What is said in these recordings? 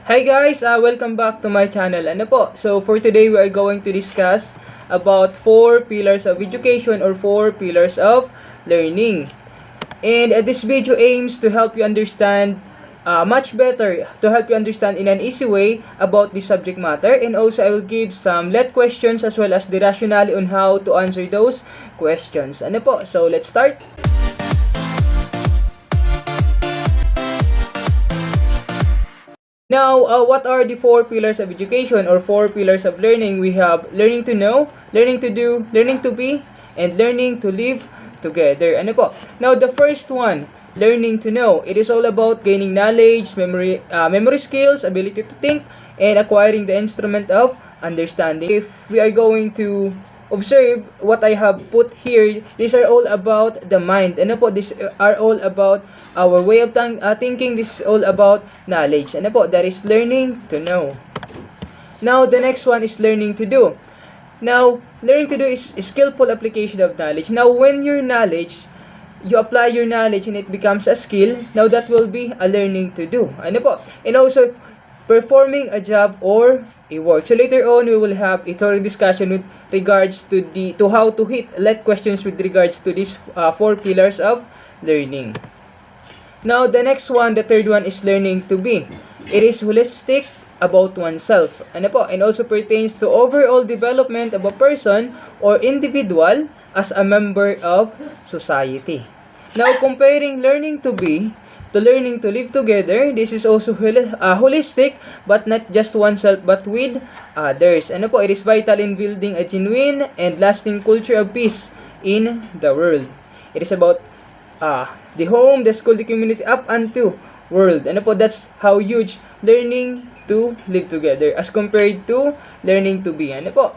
Hi guys, welcome back to my channel. Ano po? So for today we are going to discuss about 4 pillars of education or 4 pillars of learning. And this video aims to help you understand much better, to help you understand in an easy way about this subject matter. And also I will give some let questions as well as the rationale on how to answer those questions. Ano po? So let's start. Now, what are the 4 pillars of education or 4 pillars of learning? We have learning to know, learning to do, learning to be, and learning to live together. Ano po? Now, the first one, learning to know. It is all about gaining knowledge, memory skills, ability to think, and acquiring the instrument of understanding. If we are going to observe what I have put here, these are all about the mind. Ano po? These are all about our way of thinking. This is all about knowledge. Ano po? That is learning to know. Now, the next one is learning to do. Now, learning to do is skillful application of knowledge. Now, when your knowledge, you apply your knowledge and it becomes a skill, now that will be a learning to do. Ano po? And also, performing a job or a work. So later on, we will have a thorough discussion with regards to how to hit let questions with regards to these 4 pillars of learning. Now, the next one, the third one is learning to be. It is holistic about oneself. Ano po? And also pertains to overall development of a person or individual as a member of society. Now, comparing learning to be to learning to live together, this is also holistic, but not just oneself, but with others. Ano po? It is vital in building a genuine and lasting culture of peace in the world. It is about the home, the school, the community, up unto world. Ano po? That's how huge learning to live together as compared to learning to be. Ano po?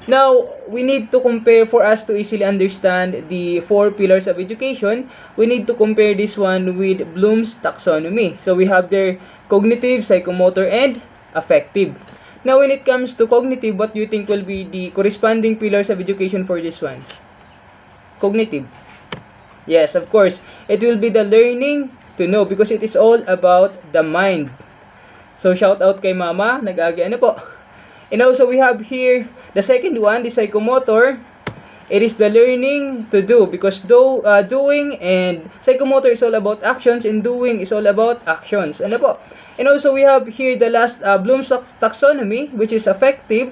Now, we need to compare, for us to easily understand the 4 pillars of education, we need to compare this one with Bloom's taxonomy. So, we have there cognitive, psychomotor, and affective. Now, when it comes to cognitive, what do you think will be the corresponding pillars of education for this one? Cognitive. Yes, of course. It will be the learning to know because it is all about the mind. So, shout out kay Mama. Nag-agi. Ano po? And also, we have here the second one, the psychomotor. It is the learning to do because doing and psychomotor is all about actions and doing is all about actions. Ano po? And also, we have here the last Bloom's taxonomy, which is affective.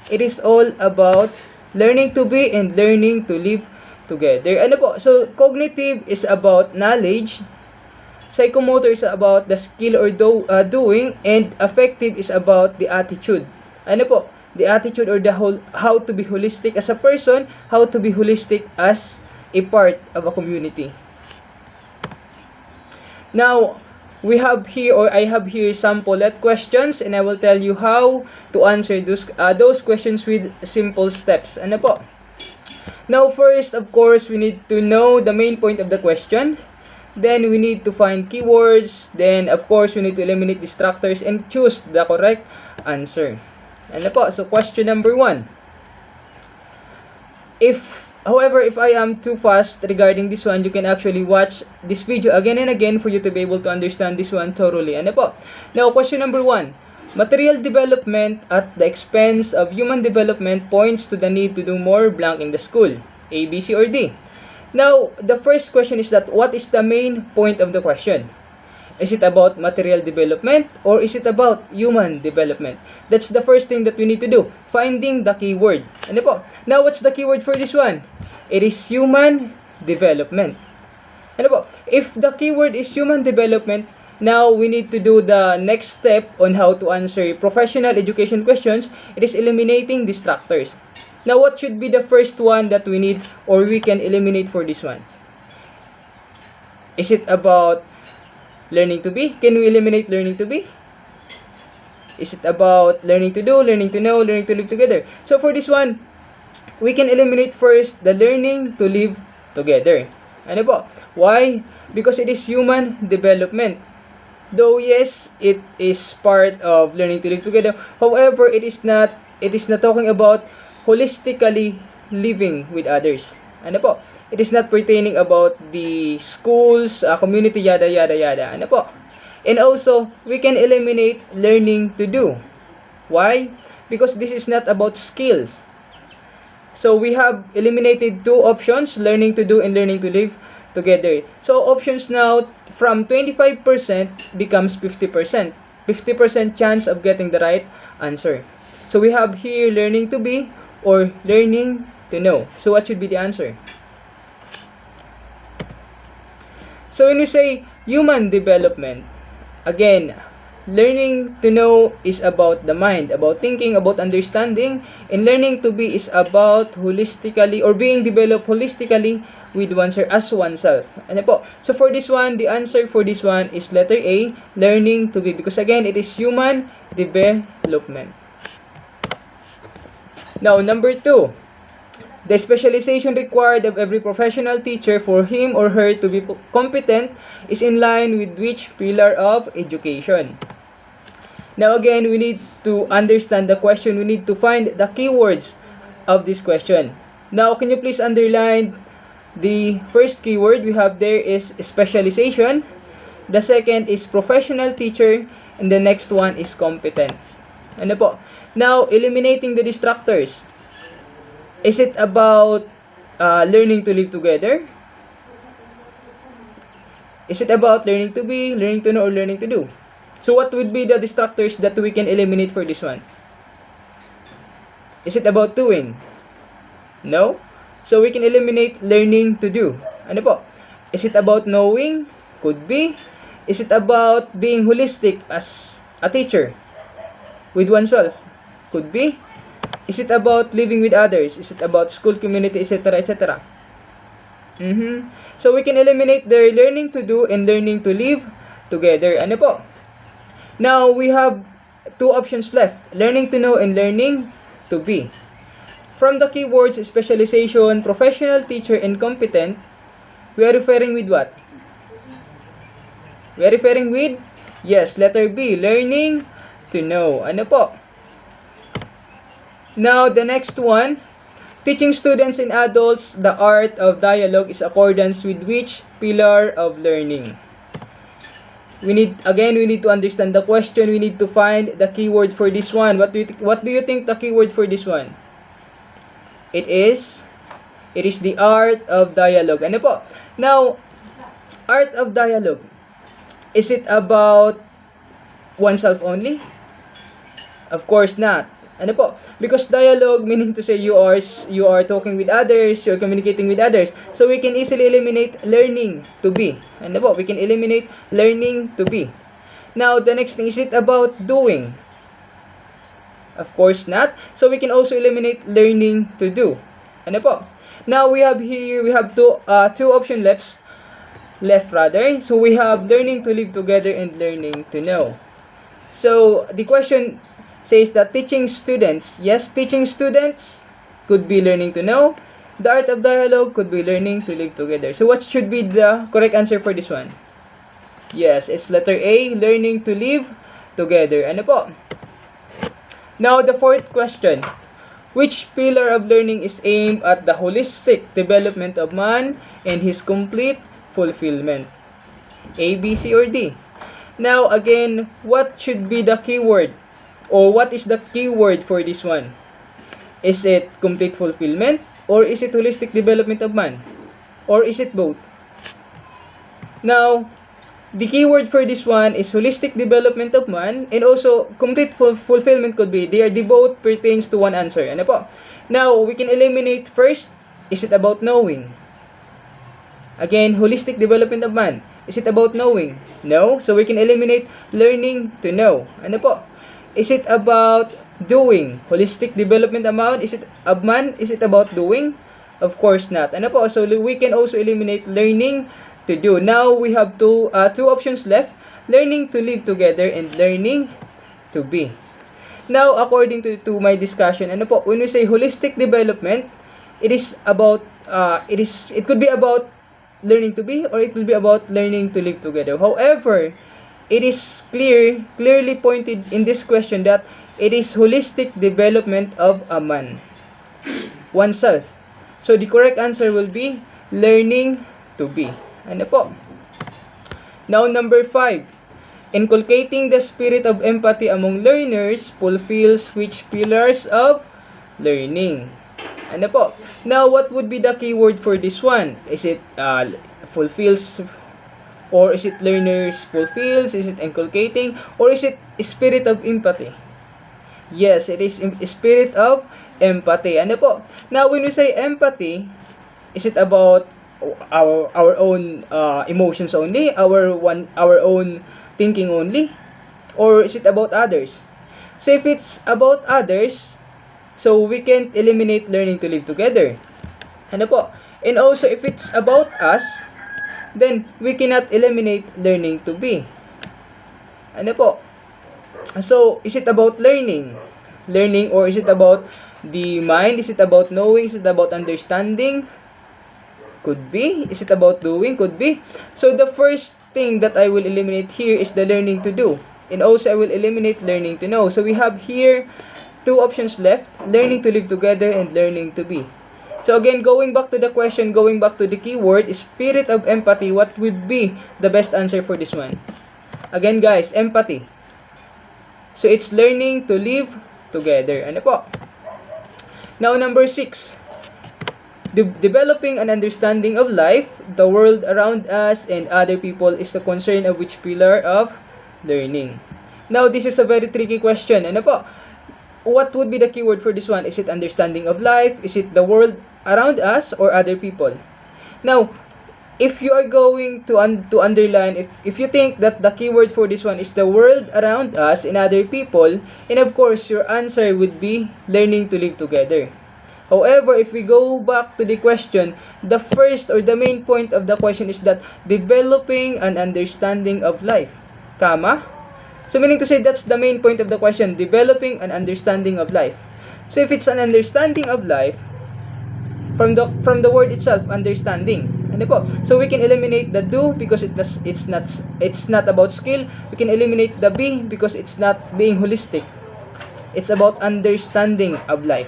It is all about learning to be and learning to live together. Ano po? So, cognitive is about knowledge. Psychomotor is about the skill or doing, and affective is about the attitude. Ano po? The attitude or how to be holistic as a person, how to be holistic as a part of a community. Now, we have here, or I have here, sample let questions, and I will tell you how to answer those questions with simple steps. Ano po? Now, first, of course, we need to know the main point of the question. Then, we need to find keywords. Then, of course, we need to eliminate distractors and choose the correct answer. Ano po? So, question number 1. However, if I am too fast regarding this one, you can actually watch this video again and again for you to be able to understand this one thoroughly. Ano po? Now, question number 1. Material development at the expense of human development points to the need to do more blank in the school. A, B, C, or D? Now, the first question is that what is the main point of the question? Is it about material development or is it about human development? That's the first thing that we need to do. Finding the keyword. Ano po? Now, what's the keyword for this one? It is human development. Ano po? If the keyword is human development, now we need to do the next step on how to answer professional education questions. It is eliminating distractors. Now, what should be the first one that we need or we can eliminate for this one? Is it about learning to be? Can we eliminate learning to be? Is it about learning to do, learning to know, learning to live together? So for this one, we can eliminate first the learning to live together. Ano po? Why? Because it is human development. Though yes, it is part of learning to live together. However, it is not talking about holistically living with others. Ano po? It is not pertaining about the schools, community, yada, yada, yada. Ano po? And also, we can eliminate learning to do. Why? Because this is not about skills. So we have eliminated two options, learning to do and learning to live together. So options now from 25% becomes 50%. 50% chance of getting the right answer. So we have here learning to be or learning to know. So what should be the answer? So when we say human development, again, learning to know is about the mind, about thinking, about understanding, and learning to be is about holistically or being developed holistically with oneself as oneself. Ano po? So for this one, the answer for this one is letter A, learning to be, because again, it is human development. Now, number 2. The specialization required of every professional teacher for him or her to be competent is in line with which pillar of education? Now again, we need to understand the question. We need to find the keywords of this question. Now, can you please underline the first keyword we have there is specialization. The second is professional teacher. And the next one is competent. Ano po? Now, eliminating the distractors. Is it about learning to live together? Is it about learning to be, learning to know, or learning to do? So what would be the distractors that we can eliminate for this one? Is it about doing? No. So we can eliminate learning to do. Ano po? Is it about knowing? Could be. Is it about being holistic as a teacher with oneself? Could be. Is it about living with others? Is it about school, community, etc., etc.? So we can eliminate the learning to do and learning to live together. Ano po? Now, we have two options left. Learning to know and learning to be. From the keywords specialization, professional teacher, and competent, we are referring with what? We are referring with, yes, letter B, learning to know. Ano po? Now, the next one, teaching students and adults the art of dialogue is accordance with which pillar of learning? We need to understand the question. We need to find the keyword for this one. What do you think the keyword for this one? It is the art of dialogue. Ano po? Now, art of dialogue. Is it about oneself only? Of course not. Ano po? Because dialogue meaning to say you are talking with others, you're communicating with others. So we can easily eliminate learning to be. Ano po? We can eliminate learning to be. Now, the next thing, is it about doing? Of course not. So we can also eliminate learning to do. Ano po? Now we have two options left. So we have learning to live together and learning to know. So the question says that teaching students, yes, teaching students could be learning to know. The art of dialogue could be learning to live together. So what should be the correct answer for this one? Yes, it's letter A, learning to live together. Ano po? Now, the fourth question. Which pillar of learning is aimed at the holistic development of man and his complete fulfillment? A, B, C, or D? Now, again, what should be the keyword? Or what is the keyword for this one? Is it complete fulfillment? Or is it holistic development of man? Or is it both? Now, the keyword for this one is holistic development of man, and also complete fulfillment could be. The both pertains to one answer. Ano po? Now, we can eliminate first, is it about knowing? Again, holistic development of man. Is it about knowing? No. So we can eliminate learning to know. Ano po? Is it about doing? Holistic development of man? Is it about doing? Of course not. Ano po? So we can also eliminate learning to do. Now we have two options left. Learning to live together and learning to be. Now, according to my discussion, ano po? When we say holistic development, it could be about learning to be, or it will be about learning to live together. However, it is clearly pointed in this question that it is holistic development of a man, oneself. So the correct answer will be learning to be. Ano po? Now, number 5. Inculcating the spirit of empathy among learners fulfills which pillars of learning? Ano po? Now, what would be the keyword for this one? Is it fulfills, or is it learners fulfills? Is it inculcating? Or is it spirit of empathy? Yes, it is spirit of empathy. Ano po? Now, when we say empathy, is it about our own emotions only, our own thinking only, or is it about others? So if it's about others, so we can't eliminate learning to live together. Ano po? And also if it's about us, then we cannot eliminate learning to be. Ano po? So is it about learning, or is it about the mind? Is it about knowing? Is it about understanding? Could be. Is it about doing? Could be. So the first thing that I will eliminate here is the learning to do, and also I will eliminate learning to know. So we have here two options left: learning to live together and learning to be. So again, going back to the question, going back to the keyword, spirit of empathy, what would be the best answer for this one? Again guys, empathy. So it's learning to live together. Ano po? Now number 6. Developing an understanding of life, the world around us, and other people is the concern of which pillar of learning? Now this is a very tricky question. Ano po? What would be the keyword for this one? Is it understanding of life? Is it the world around us or other people? Now, if you are going to underline, if you think that the keyword for this one is the world around us and other people, and of course your answer would be learning to live together. However, if we go back to the question, the first or the main point of the question is that developing an understanding of life, comma. So meaning to say, that's the main point of the question, developing an understanding of life. So if it's an understanding of life, from the word itself, understanding. Ano po? So we can eliminate the do because it's not about skill. We can eliminate the be because it's not being holistic. It's about understanding of life.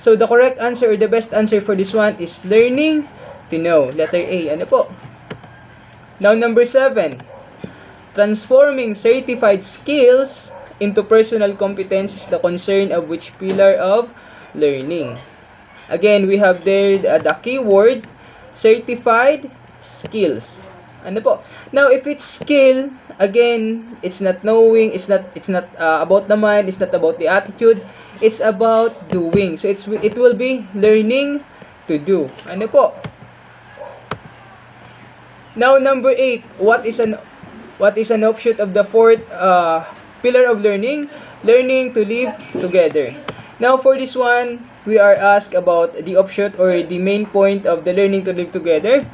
So the correct answer or the best answer for this one is learning to know. Letter A. Ano po? Now number 7. Transforming certified skills into personal competence is the concern of which pillar of learning? Again, we have there the keyword certified skills. Ano po? Now, if it's skill, again, it's not knowing, it's not about the mind, it's not about the attitude, it's about doing. So it will be learning to do. Ano po? Now, number 8, what is an offshoot of the fourth pillar of learning? Learning to live together. Now, for this one, we are asked about the offshoot or the main point of the learning to live together.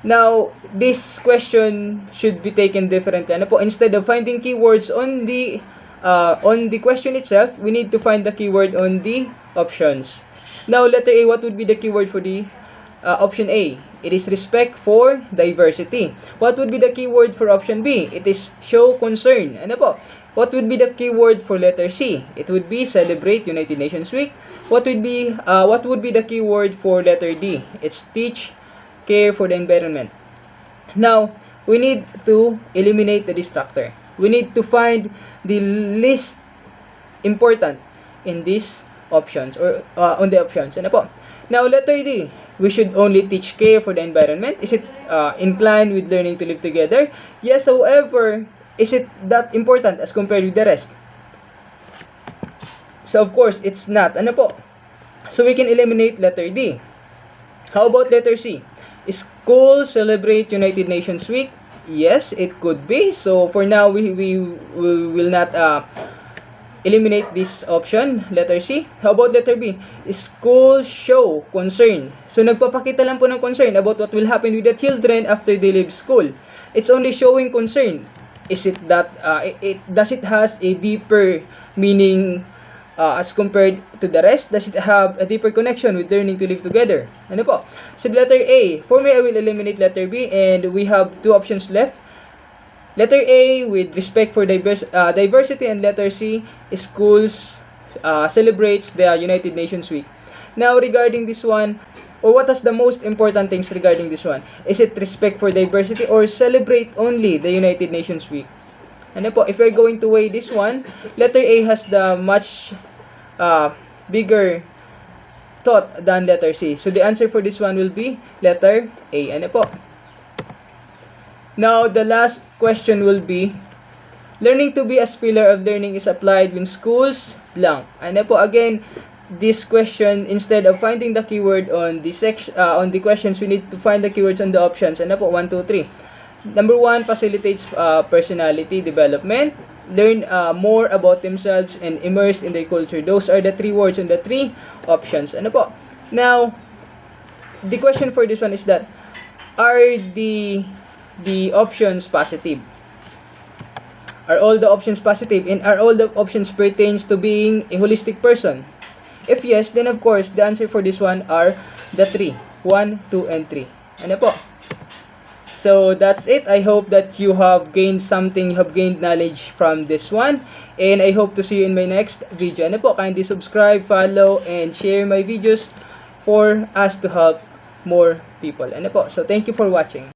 Now, this question should be taken differently. Ano po? Instead of finding keywords on the question itself, we need to find the keyword on the options. Now, letter A, what would be the keyword for the option A? It is respect for diversity. What would be the keyword for option B? It is show concern. Ano po? What would be the keyword for letter C? It would be celebrate United Nations Week. What would be the keyword for letter D? It's teach care for the environment. Now, we need to eliminate the distractor. We need to find the least important in these options or on the options. Ano po? Now, letter D. We should only teach care for the environment. Is it inclined with learning to live together? Yes, however, is it that important as compared with the rest? So, of course, it's not. Ano po? So, we can eliminate letter D. How about letter C? Schools celebrate United Nations Week? Yes, it could be. So, for now, we will not eliminate this option, letter C. How about letter B? Schools show concern. So, nagpapakita lang po ng concern about what will happen with the children after they leave school. It's only showing concern. Is it that, does it has a deeper meaning as compared to the rest? Does it have a deeper connection with learning to live together? Ano po? So, letter A. For me, I will eliminate letter B and we have two options left. Letter A with respect for diversity, and letter C, schools celebrates the United Nations Week. Now, regarding this one, or what is the most important things regarding this one? Is it respect for diversity or celebrate only the United Nations Week? Ano po, if you're going to weigh this one, letter A has the much bigger thought than letter C. So the answer for this one will be letter A. Ano po? Now, the last question will be, learning to be a pillar of learning is applied when schools blank. Ano po, again, this question, instead of finding the keyword on the on the questions, we need to find the keywords on the options. Ano po, 1, 2, 3. Number 1, facilitates personality development, learn more about themselves, and immersed in their culture. Those are the 3 words on the 3 options. Ano po? Now, the question for this one is that, are the options positive? Are all the options positive? And are all the options pertains to being a holistic person? If yes, then of course, the answer for this one are the 3. 1, 2, and 3. Ano po? So, that's it. I hope that you have gained something, you have gained knowledge from this one. And I hope to see you in my next video. Ano po? Kindly subscribe, follow, and share my videos for us to help more people. Ano po? So, thank you for watching.